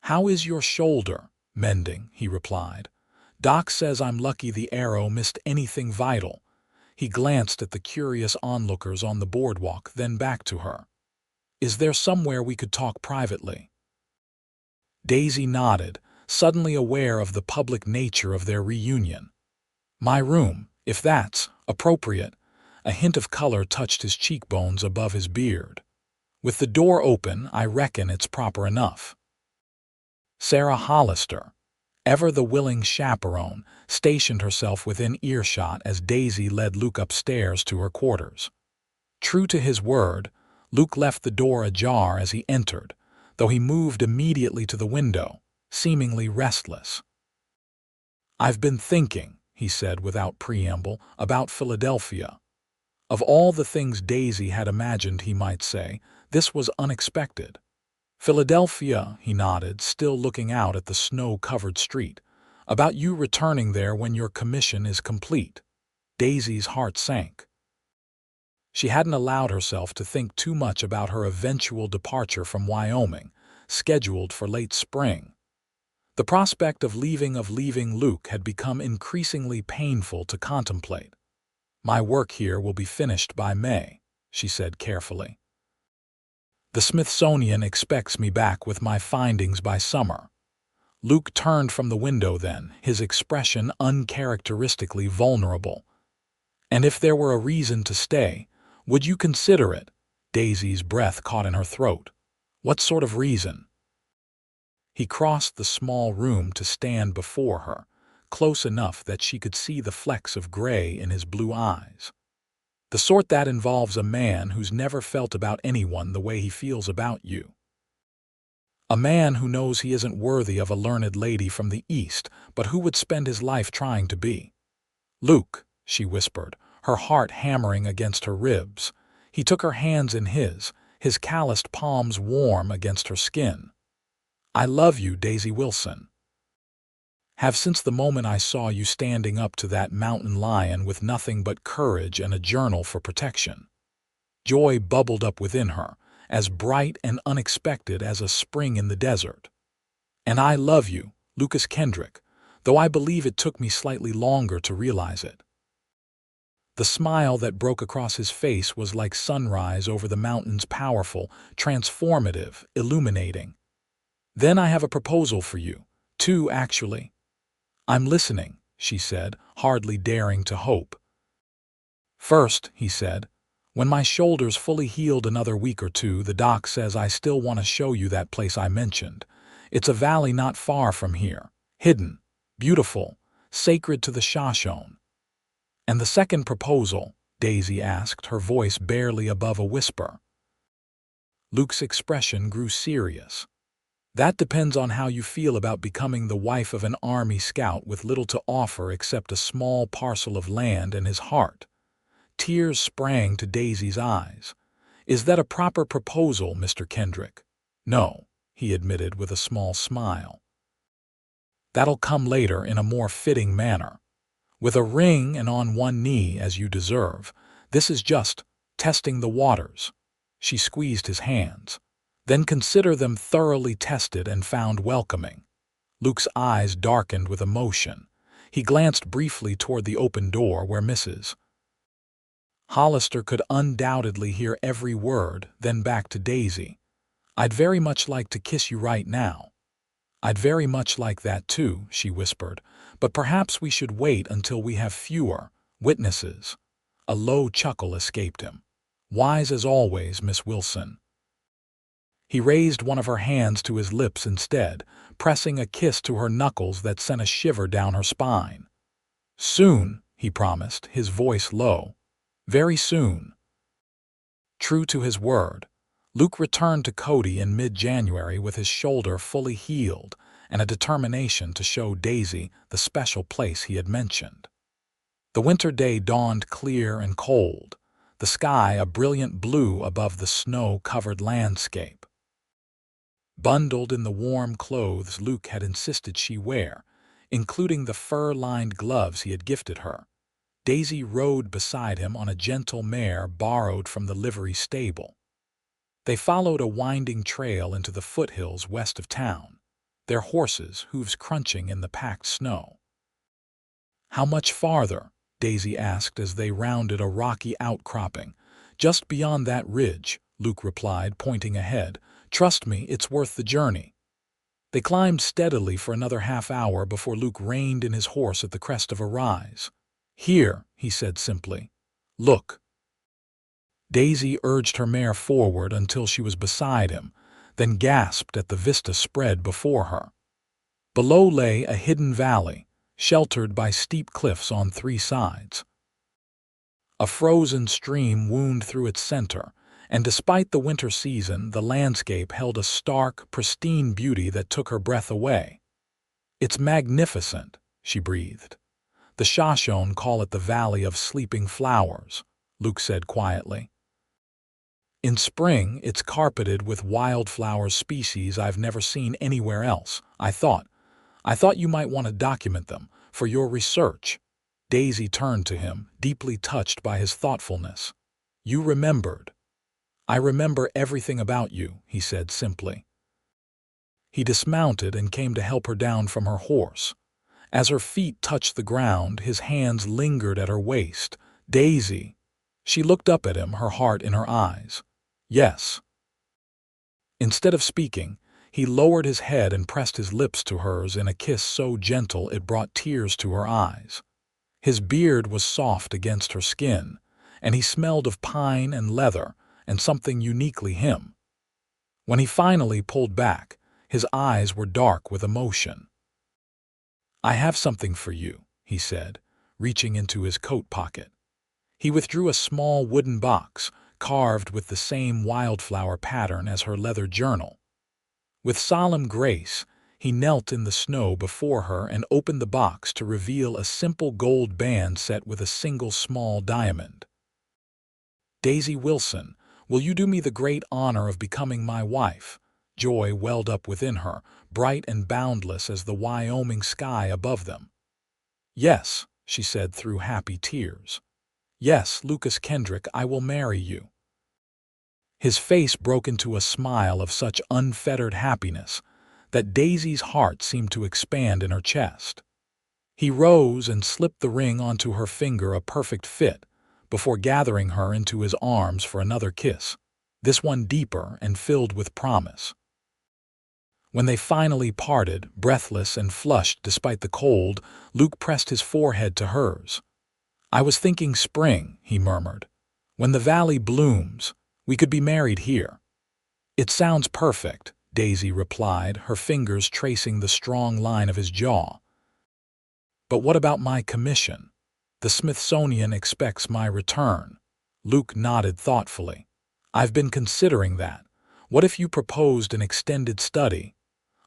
"How is your shoulder?" "Mending," he replied. "Doc says I'm lucky the arrow missed anything vital." He glanced at the curious onlookers on the boardwalk, then back to her. "Is there somewhere we could talk privately?" Daisy nodded, suddenly aware of the public nature of their reunion. "My room, if that's appropriate. A hint of color touched his cheekbones above his beard. "With the door open, I reckon it's proper enough." Sarah Hollister, ever the willing chaperone, stationed herself within earshot as Daisy led Luke upstairs to her quarters. True to his word, Luke left the door ajar as he entered, though he moved immediately to the window, seemingly restless. "I've been thinking," he said without preamble, "about Philadelphia." Of all the things Daisy had imagined he might say, this was unexpected. "Philadelphia," he nodded, still looking out at the snow-covered street. "About you returning there when your commission is complete." Daisy's heart sank. She hadn't allowed herself to think too much about her eventual departure from Wyoming, scheduled for late spring. The prospect of leaving Luke had become increasingly painful to contemplate. "My work here will be finished by May," she said carefully. "The Smithsonian expects me back with my findings by summer." Luke turned from the window then, his expression uncharacteristically vulnerable. "And if there were a reason to stay, would you consider it?" Daisy's breath caught in her throat. "What sort of reason?" He crossed the small room to stand before her, close enough that she could see the flecks of gray in his blue eyes. "The sort that involves a man who's never felt about anyone the way he feels about you. A man who knows he isn't worthy of a learned lady from the East, but who would spend his life trying to be." "Luke," she whispered, her heart hammering against her ribs. He took her hands in his calloused palms warm against her skin. "I love you, Daisy Wilson. Have since the moment I saw you standing up to that mountain lion with nothing but courage and a journal for protection." Joy bubbled up within her, as bright and unexpected as a spring in the desert. "And I love you, Lucas Kendrick, though I believe it took me slightly longer to realize it." The smile that broke across his face was like sunrise over the mountains, powerful, transformative, illuminating. "Then I have a proposal for you, two actually." "I'm listening," she said, hardly daring to hope. "First," he said, "when my shoulder's fully healed another week or two, the doc says I still want to show you that place I mentioned. It's a valley not far from here, hidden, beautiful, sacred to the Shoshone." "And the second proposal?" Daisy asked, her voice barely above a whisper. Luke's expression grew serious. "That depends on how you feel about becoming the wife of an Army scout with little to offer except a small parcel of land and his heart." Tears sprang to Daisy's eyes. "Is that a proper proposal, Mr. Kendrick?" "No," he admitted with a small smile. "That'll come later in a more fitting manner. With a ring and on one knee, as you deserve. This is just testing the waters." She squeezed his hands. "Then consider them thoroughly tested and found welcoming." Luke's eyes darkened with emotion. He glanced briefly toward the open door where Mrs. Hollister could undoubtedly hear every word, then back to Daisy. "I'd very much like to kiss you right now." "I'd very much like that too," she whispered, "but perhaps we should wait until we have fewer witnesses." A low chuckle escaped him. "Wise as always, Miss Wilson." He raised one of her hands to his lips instead, pressing a kiss to her knuckles that sent a shiver down her spine. "Soon," he promised, his voice low. "Very soon." True to his word, Luke returned to Cody in mid-January with his shoulder fully healed and a determination to show Daisy the special place he had mentioned. The winter day dawned clear and cold, the sky a brilliant blue above the snow-covered landscape. Bundled in the warm clothes Luke had insisted she wear, including the fur-lined gloves he had gifted her, Daisy rode beside him on a gentle mare borrowed from the livery stable. They followed a winding trail into the foothills west of town, their horses' hooves crunching in the packed snow. "How much farther?" Daisy asked as they rounded a rocky outcropping. "Just beyond that ridge," Luke replied, pointing ahead. "Trust me, it's worth the journey." They climbed steadily for another half-hour before Luke reined in his horse at the crest of a rise. "Here," he said simply. "Look." Daisy urged her mare forward until she was beside him, then gasped at the vista spread before her. Below lay a hidden valley, sheltered by steep cliffs on three sides. A frozen stream wound through its center, and despite the winter season, the landscape held a stark, pristine beauty that took her breath away. "It's magnificent," she breathed. "The Shoshone call it the Valley of Sleeping Flowers," Luke said quietly. "In spring, it's carpeted with wildflower species I've never seen anywhere else. I thought you might want to document them for your research." Daisy turned to him, deeply touched by his thoughtfulness. "You remembered." "I remember everything about you," he said simply. He dismounted and came to help her down from her horse. As her feet touched the ground, his hands lingered at her waist. "Daisy." She looked up at him, her heart in her eyes. "Yes." Instead of speaking, he lowered his head and pressed his lips to hers in a kiss so gentle it brought tears to her eyes. His beard was soft against her skin, and he smelled of pine and leather and something uniquely him. When he finally pulled back, his eyes were dark with emotion. "I have something for you," he said, reaching into his coat pocket. He withdrew a small wooden box, carved with the same wildflower pattern as her leather journal. With solemn grace, he knelt in the snow before her and opened the box to reveal a simple gold band set with a single small diamond. "Daisy Wilson, will you do me the great honor of becoming my wife?" Joy welled up within her, bright and boundless as the Wyoming sky above them. "Yes," she said through happy tears. "Yes, Lucas Kendrick, I will marry you." His face broke into a smile of such unfettered happiness that Daisy's heart seemed to expand in her chest. He rose and slipped the ring onto her finger, a perfect fit, before gathering her into his arms for another kiss, this one deeper and filled with promise. When they finally parted, breathless and flushed despite the cold, Luke pressed his forehead to hers. "I was thinking spring," he murmured. "When the valley blooms, we could be married here." "It sounds perfect," Daisy replied, her fingers tracing the strong line of his jaw. "But what about my commission? The Smithsonian expects my return." Luke nodded thoughtfully. "I've been considering that. What if you proposed an extended study?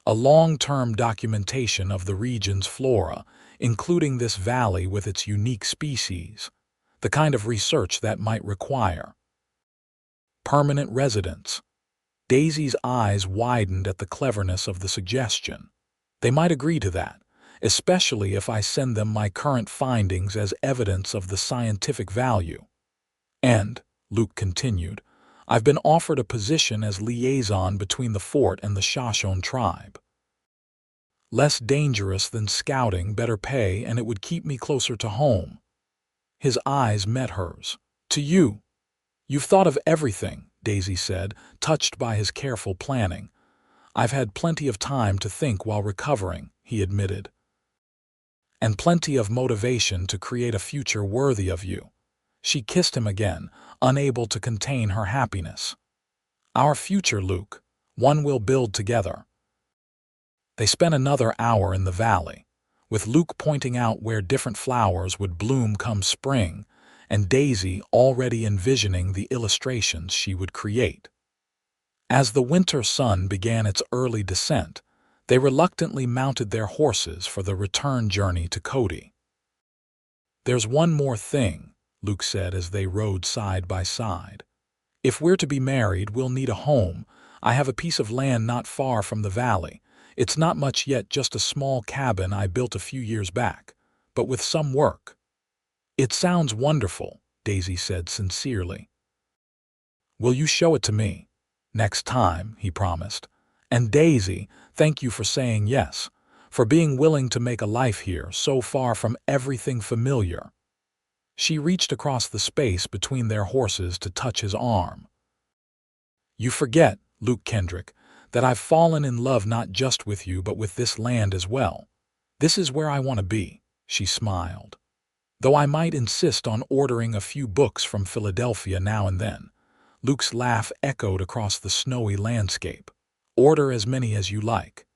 A long-term documentation of the region's flora, including this valley with its unique species, the kind of research that might require permanent residence." Daisy's eyes widened at the cleverness of the suggestion. "They might agree to that, especially if I send them my current findings as evidence of the scientific value. And," Luke continued, "I've been offered a position as liaison between the fort and the Shoshone tribe. Less dangerous than scouting, better pay, and it would keep me closer to home." His eyes met hers. "To you. You've thought of everything," Daisy said, touched by his careful planning. "I've had plenty of time to think while recovering," he admitted. "And plenty of motivation to create a future worthy of you." She kissed him again, unable to contain her happiness. "Our future, Luke, one we'll build together." They spent another hour in the valley, with Luke pointing out where different flowers would bloom come spring, and Daisy already envisioning the illustrations she would create. As the winter sun began its early descent, they reluctantly mounted their horses for the return journey to Cody. "There's one more thing," Luke said as they rode side by side. "If we're to be married, we'll need a home. I have a piece of land not far from the valley. It's not much yet, just a small cabin I built a few years back, but with some work." "It sounds wonderful," Daisy said sincerely. "Will you show it to me?" "Next time," he promised. "And Daisy, thank you for saying yes, for being willing to make a life here so far from everything familiar." She reached across the space between their horses to touch his arm. "You forget, Luke Kendrick, that I've fallen in love not just with you but with this land as well. This is where I want to be," she smiled. "Though I might insist on ordering a few books from Philadelphia now and then, Luke's laugh echoed across the snowy landscape. "Order as many as you like.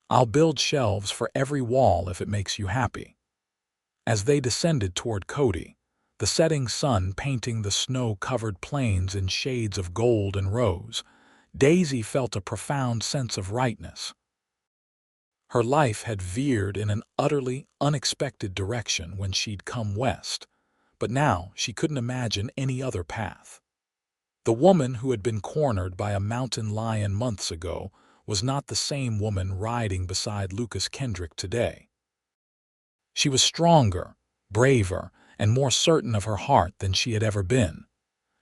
I'll build shelves for every wall if it makes you happy." As they descended toward Cody, the setting sun painting the snow-covered plains in shades of gold and rose, Daisy felt a profound sense of rightness. Her life had veered in an utterly unexpected direction when she'd come west, but now she couldn't imagine any other path. The woman who had been cornered by a mountain lion months ago was not the same woman riding beside Lucas Kendrick today. She was stronger, braver, and more certain of her heart than she had ever been.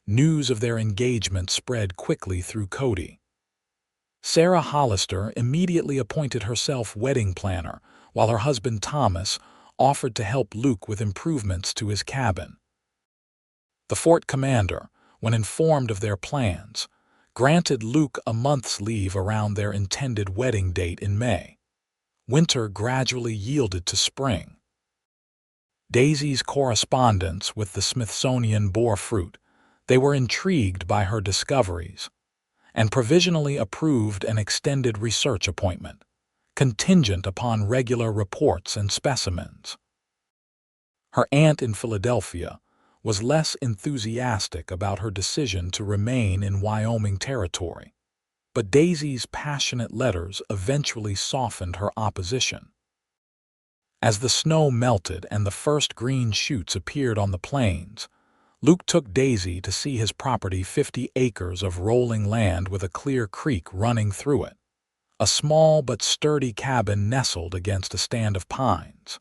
News of their engagement spread quickly through Cody. Sarah Hollister immediately appointed herself wedding planner, while her husband Thomas offered to help Luke with improvements to his cabin. The fort commander, when informed of their plans, granted Luke a month's leave around their intended wedding date in May. Winter gradually yielded to spring. Daisy's correspondence with the Smithsonian bore fruit. They were intrigued by her discoveries, and provisionally approved an extended research appointment, contingent upon regular reports and specimens. Her aunt in Philadelphia was less enthusiastic about her decision to remain in Wyoming Territory, but Daisy's passionate letters eventually softened her opposition. As the snow melted and the first green shoots appeared on the plains, Luke took Daisy to see his property, 50 acres of rolling land with a clear creek running through it, a small but sturdy cabin nestled against a stand of pines.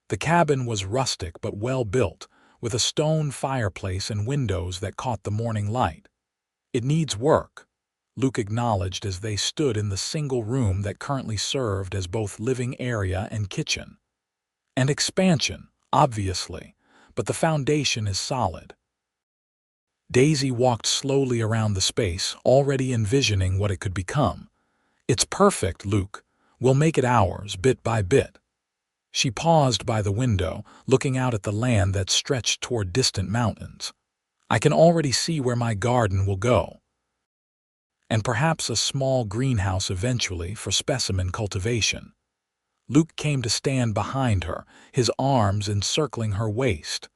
The cabin was rustic but well built, with a stone fireplace and windows that caught the morning light. "It needs work," Luke acknowledged as they stood in the single room that currently served as both living area and kitchen. "And expansion, obviously, but the foundation is solid." Daisy walked slowly around the space, already envisioning what it could become. "It's perfect, Luke. We'll make it ours, bit by bit." She paused by the window, looking out at the land that stretched toward distant mountains. "I can already see where my garden will go. And perhaps a small greenhouse eventually for specimen cultivation." Luke came to stand behind her, his arms encircling her waist.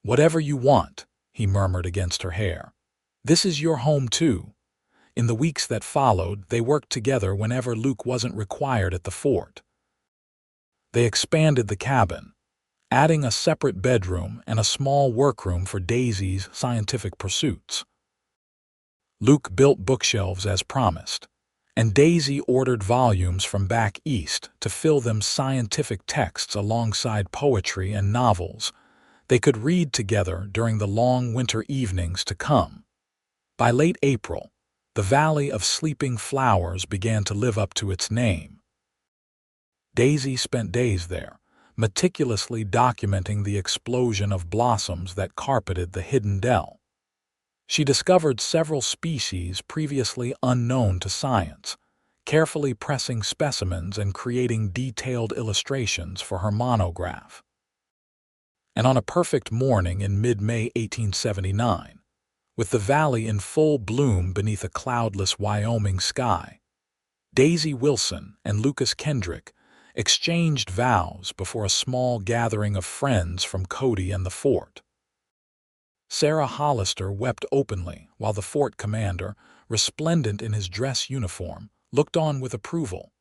"Whatever you want," he murmured against her hair. "This is your home too." In the weeks that followed, they worked together whenever Luke wasn't required at the fort. They expanded the cabin, adding a separate bedroom and a small workroom for Daisy's scientific pursuits. Luke built bookshelves as promised, and Daisy ordered volumes from back east to fill them scientific texts alongside poetry and novels they could read together during the long winter evenings to come. By late April, the Valley of Sleeping Flowers began to live up to its name. Daisy spent days there, meticulously documenting the explosion of blossoms that carpeted the hidden dell. She discovered several species previously unknown to science, carefully pressing specimens and creating detailed illustrations for her monograph. And on a perfect morning in mid-May 1879, with the valley in full bloom beneath a cloudless Wyoming sky, Daisy Wilson and Lucas Kendrick exchanged vows before a small gathering of friends from Cody and the fort. Sarah Hollister wept openly while the fort commander, resplendent in his dress uniform, looked on with approval.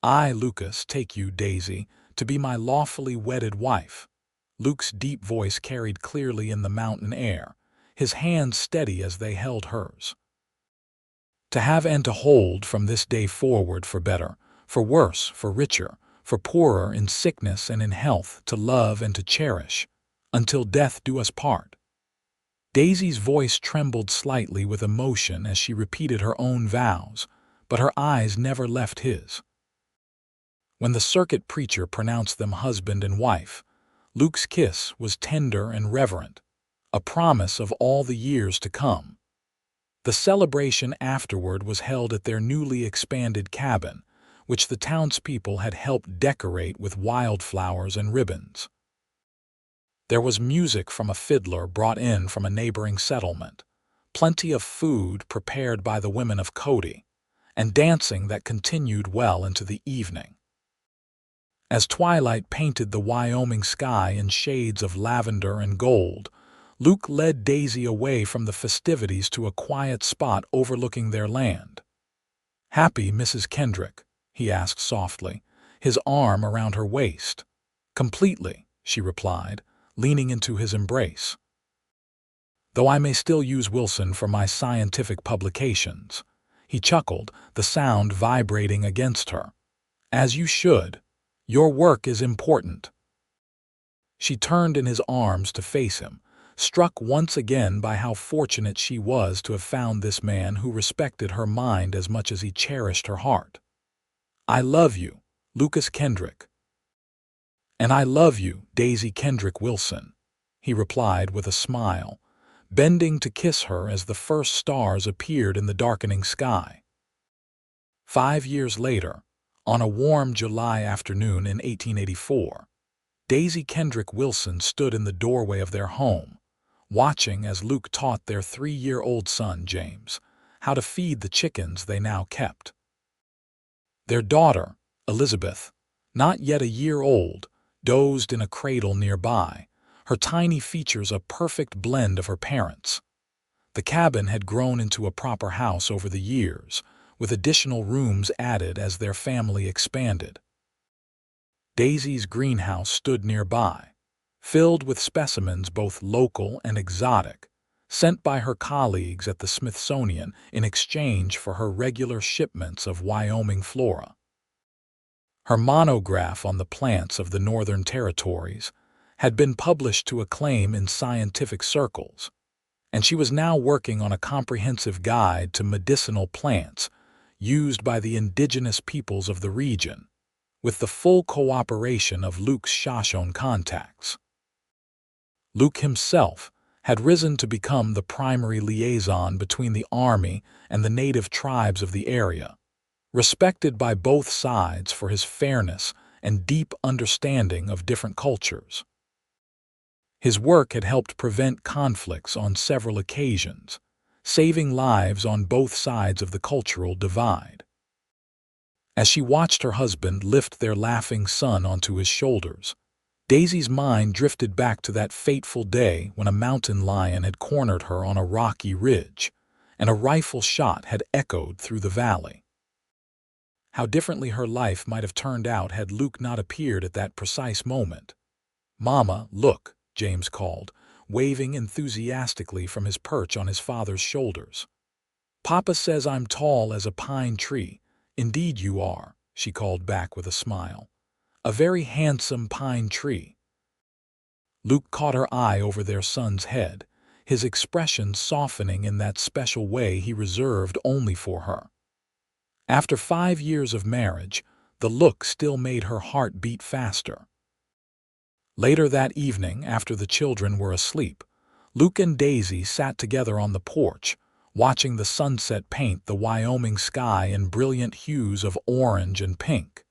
"I, Lucas, take you, Daisy, to be my lawfully wedded wife." Luke's deep voice carried clearly in the mountain air, his hands steady as they held hers. "To have and to hold from this day forward, for better, for worse, for richer, for poorer, in sickness and in health, to love and to cherish, until death do us part." Daisy's voice trembled slightly with emotion as she repeated her own vows, but her eyes never left his. When the circuit preacher pronounced them husband and wife, Luke's kiss was tender and reverent, a promise of all the years to come. The celebration afterward was held at their newly expanded cabin, which the townspeople had helped decorate with wildflowers and ribbons. There was music from a fiddler brought in from a neighboring settlement, plenty of food prepared by the women of Cody, and dancing that continued well into the evening. As twilight painted the Wyoming sky in shades of lavender and gold, Luke led Daisy away from the festivities to a quiet spot overlooking their land. "Happy, Mrs. Kendrick?" he asked softly, his arm around her waist. "Completely," she replied, leaning into his embrace. "Though I may still use Wilson for my scientific publications," he chuckled, the sound vibrating against her. "As you should. Your work is important." She turned in his arms to face him, struck once again by how fortunate she was to have found this man who respected her mind as much as he cherished her heart. "I love you, Lucas Kendrick." "And I love you, Daisy Kendrick Wilson," he replied with a smile, bending to kiss her as the first stars appeared in the darkening sky. 5 years later, on a warm July afternoon in 1884, Daisy Kendrick Wilson stood in the doorway of their home, watching as Luke taught their 3-year-old son, James, how to feed the chickens they now kept. Their daughter, Elizabeth, not yet a year old, dozed in a cradle nearby, her tiny features a perfect blend of her parents'. The cabin had grown into a proper house over the years, with additional rooms added as their family expanded. Daisy's greenhouse stood nearby, filled with specimens both local and exotic, sent by her colleagues at the Smithsonian in exchange for her regular shipments of Wyoming flora. Her monograph on the plants of the Northern Territories had been published to acclaim in scientific circles, and she was now working on a comprehensive guide to medicinal plants used by the indigenous peoples of the region, with the full cooperation of Luke's Shoshone contacts. Luke himself had risen to become the primary liaison between the Army and the native tribes of the area, respected by both sides for his fairness and deep understanding of different cultures. His work had helped prevent conflicts on several occasions, saving lives on both sides of the cultural divide. As she watched her husband lift their laughing son onto his shoulders, Daisy's mind drifted back to that fateful day when a mountain lion had cornered her on a rocky ridge, and a rifle shot had echoed through the valley. How differently her life might have turned out had Luke not appeared at that precise moment. "Mama, look," James called, waving enthusiastically from his perch on his father's shoulders. "Papa says I'm tall as a pine tree." "Indeed you are," she called back with a smile. "A very handsome pine tree." Luke caught her eye over their son's head, his expression softening in that special way he reserved only for her. After 5 years of marriage, the look still made her heart beat faster. Later that evening, after the children were asleep, Luke and Daisy sat together on the porch, watching the sunset paint the Wyoming sky in brilliant hues of orange and pink.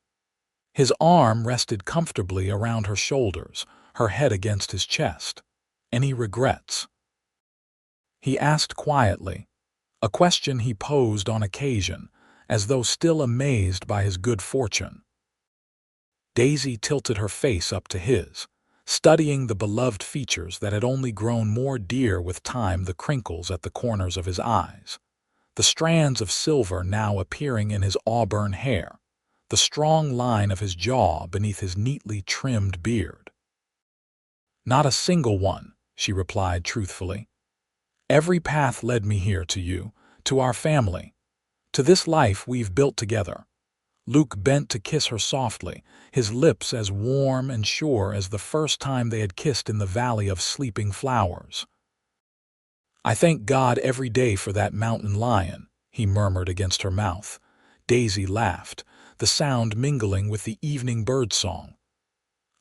His arm rested comfortably around her shoulders, her head against his chest. "Any regrets?" he asked quietly, a question he posed on occasion, as though still amazed by his good fortune. Daisy tilted her face up to his, studying the beloved features that had only grown more dear with time, the crinkles at the corners of his eyes, the strands of silver now appearing in his auburn hair, the strong line of his jaw beneath his neatly trimmed beard. "Not a single one," she replied truthfully. "Every path led me here to you, to our family, to this life we've built together." Luke bent to kiss her softly, his lips as warm and sure as the first time they had kissed in the Valley of Sleeping Flowers. "I thank God every day for that mountain lion," he murmured against her mouth. Daisy laughed, the sound mingling with the evening birdsong.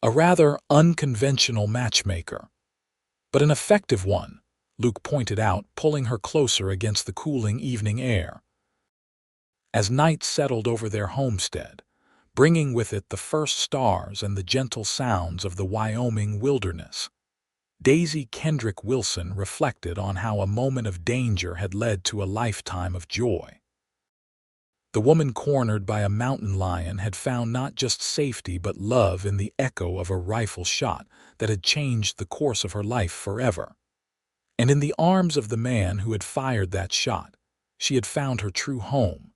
"A rather unconventional matchmaker, but an effective one," Luke pointed out, pulling her closer against the cooling evening air. As night settled over their homestead, bringing with it the first stars and the gentle sounds of the Wyoming wilderness, Daisy Kendrick Wilson reflected on how a moment of danger had led to a lifetime of joy. The woman cornered by a mountain lion had found not just safety but love in the echo of a rifle shot that had changed the course of her life forever. And in the arms of the man who had fired that shot, she had found her true home,